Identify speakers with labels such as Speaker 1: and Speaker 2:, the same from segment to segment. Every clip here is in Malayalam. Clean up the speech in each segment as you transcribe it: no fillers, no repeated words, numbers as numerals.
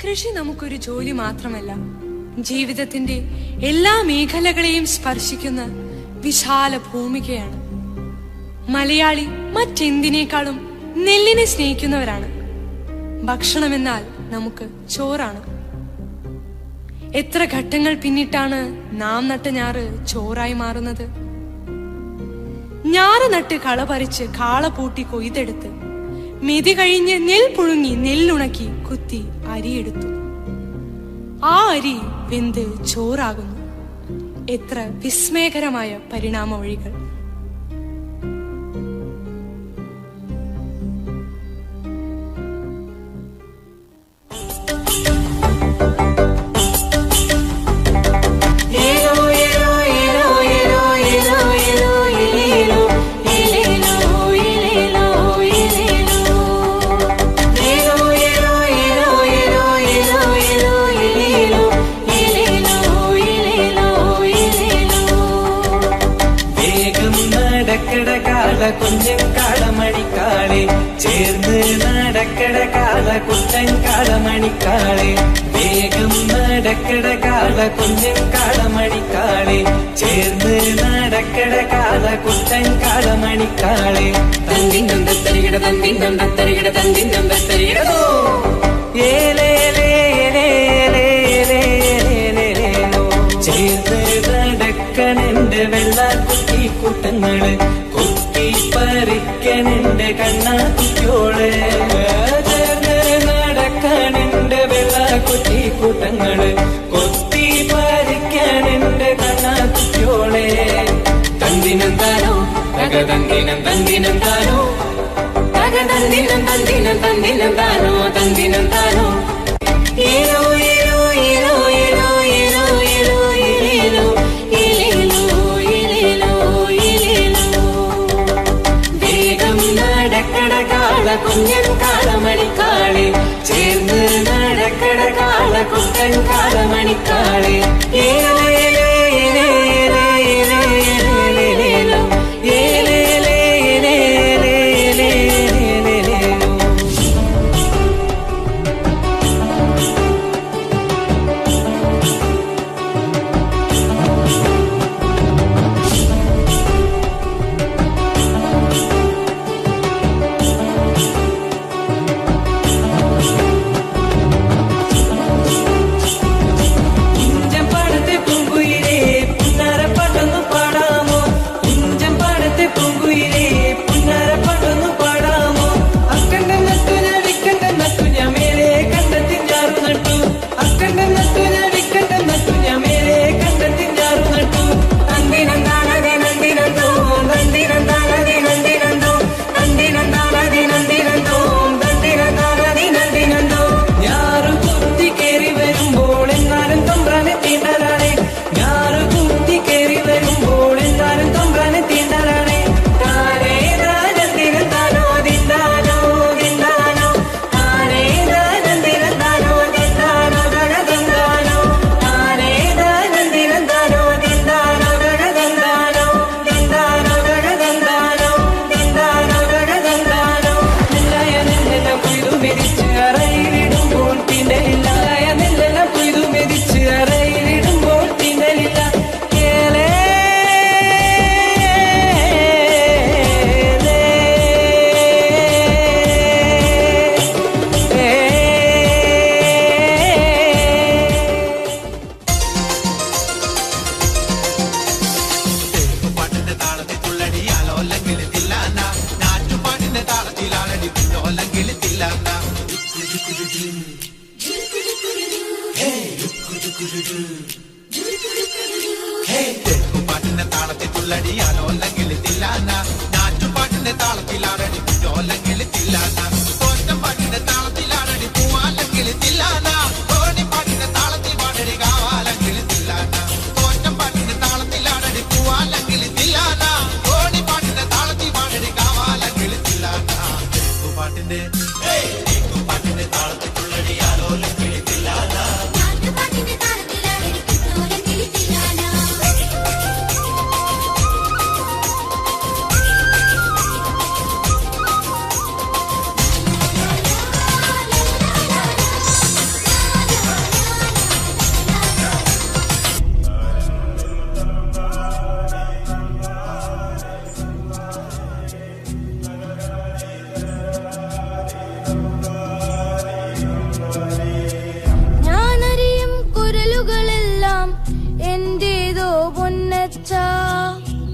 Speaker 1: കൃഷി നമുക്കൊരു ജോലി മാത്രമല്ല, ജീവിതത്തിന്റെ എല്ലാ മേഖലകളെയും സ്പർശിക്കുന്ന വിശാല ഭൂമികയാണ്. മലയാളി മറ്റെന്തിനേക്കാളും നെല്ലിനെ സ്നേഹിക്കുന്നവരാണ്. ഭക്ഷണമെന്നാൽ നമുക്ക് ചോറാണ്. എത്ര ഘട്ടങ്ങൾ പിന്നിട്ടാണ് നാം നട്ട ഞാറ് ചോറായി മാറുന്നത്. ഞാറ് നട്ട് കള പറിച്ച് കാള പൂട്ടി കൊയ്തെടുത്ത് മെതി കഴിഞ്ഞ് നെൽ പുഴുങ്ങി നെല്ലുണക്കി കുത്തി അരിയെടുത്തു. ആ അരി വെന്ത് ചോറാകുന്നു. എത്ര വിസ്മയകരമായ പരിണാമ വഴികൾ!
Speaker 2: കുഞ്ഞൻ കാളമണിക്കാളെ ചേർന്ന് നടക്കട കാള കുട്ടൻ കാളമണിക്കാളെ വേഗം നടക്കട കാള കുഞ്ഞൻ കാളമണിക്കാളെ ചേർന്ന് നടക്കട കാള കുട്ടൻ കാളമണിക്കാളെ തന്നിനം തത്തരികിട തന്നിനം തത്തരികിട തന്നിനം തത്തരികിടോ ഏലേലേലേലേലേലേലേലേലോ ചേർന്ന് നടക്കണെന്റെ വെള്ളാക്കുട്ടി കൂട്ടങ്ങള് പറിക്കണെന്റെ കണ്ണാത്തിക്കോള് ചേർന്ന് നടക്കണെന്റെ വെള്ളാക്കുട്ടി കൂട്ടങ്ങള് കൊത്തി പറിക്കണെന്റെ കണ്ണാത്തിക്കോളെ തന്തിനം താനോ തക തന്തിനം തന്തിനം താനോ തക തന്തിനം തന്തിനം തന്തിനം താനോ തന്തിനം താനോ ഏലോ ഏലോ ഏലോ ഏലോ ഏലോ ഏലോ ഏലോ ഏലേലോ ഏലേലോ ഏലേലോ വേഗം നടക്കട കാള കുഞ്ഞൻ കാളമണിക്കാളെ ചേർന്ന് നടക്കട കാള കുട്ടൻ കാളമണിക്കാളെ ഏലോ ഏലോ ഏലോ ഏലോ ഏലോ ഏലേലോ ഏലേലോ ഏലേലേലേലേലേലോ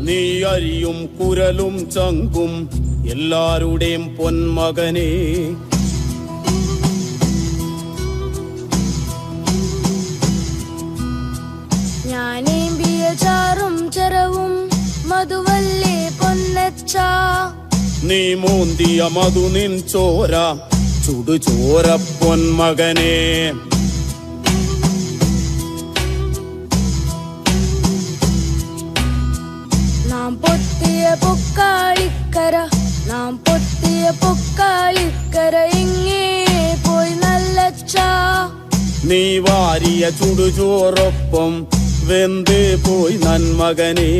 Speaker 3: നീ അരിയും കുരലും ചങ്കും എല്ലാരുടെയും പൊന്മകനെ.
Speaker 4: ഞാനേമ്പിയ ചാറും ചെറവും മധുവല്ലേ പൊന്നച്ച.
Speaker 3: നീ മൂന്തിയ മധു നിൻ ചോര ചുടുചോര പൊന്മകനെ.
Speaker 4: നാം പൊത്തിയ പൊക്കാളിക്കര, നാം പൊത്തിയ പൊക്കാളിക്കര എങ്ങേ പോയി നല്ലച്ച.
Speaker 3: നീ വാരിയ ചുടുചോറൊപ്പം വെന്ത് പോയി നന്മകനെ.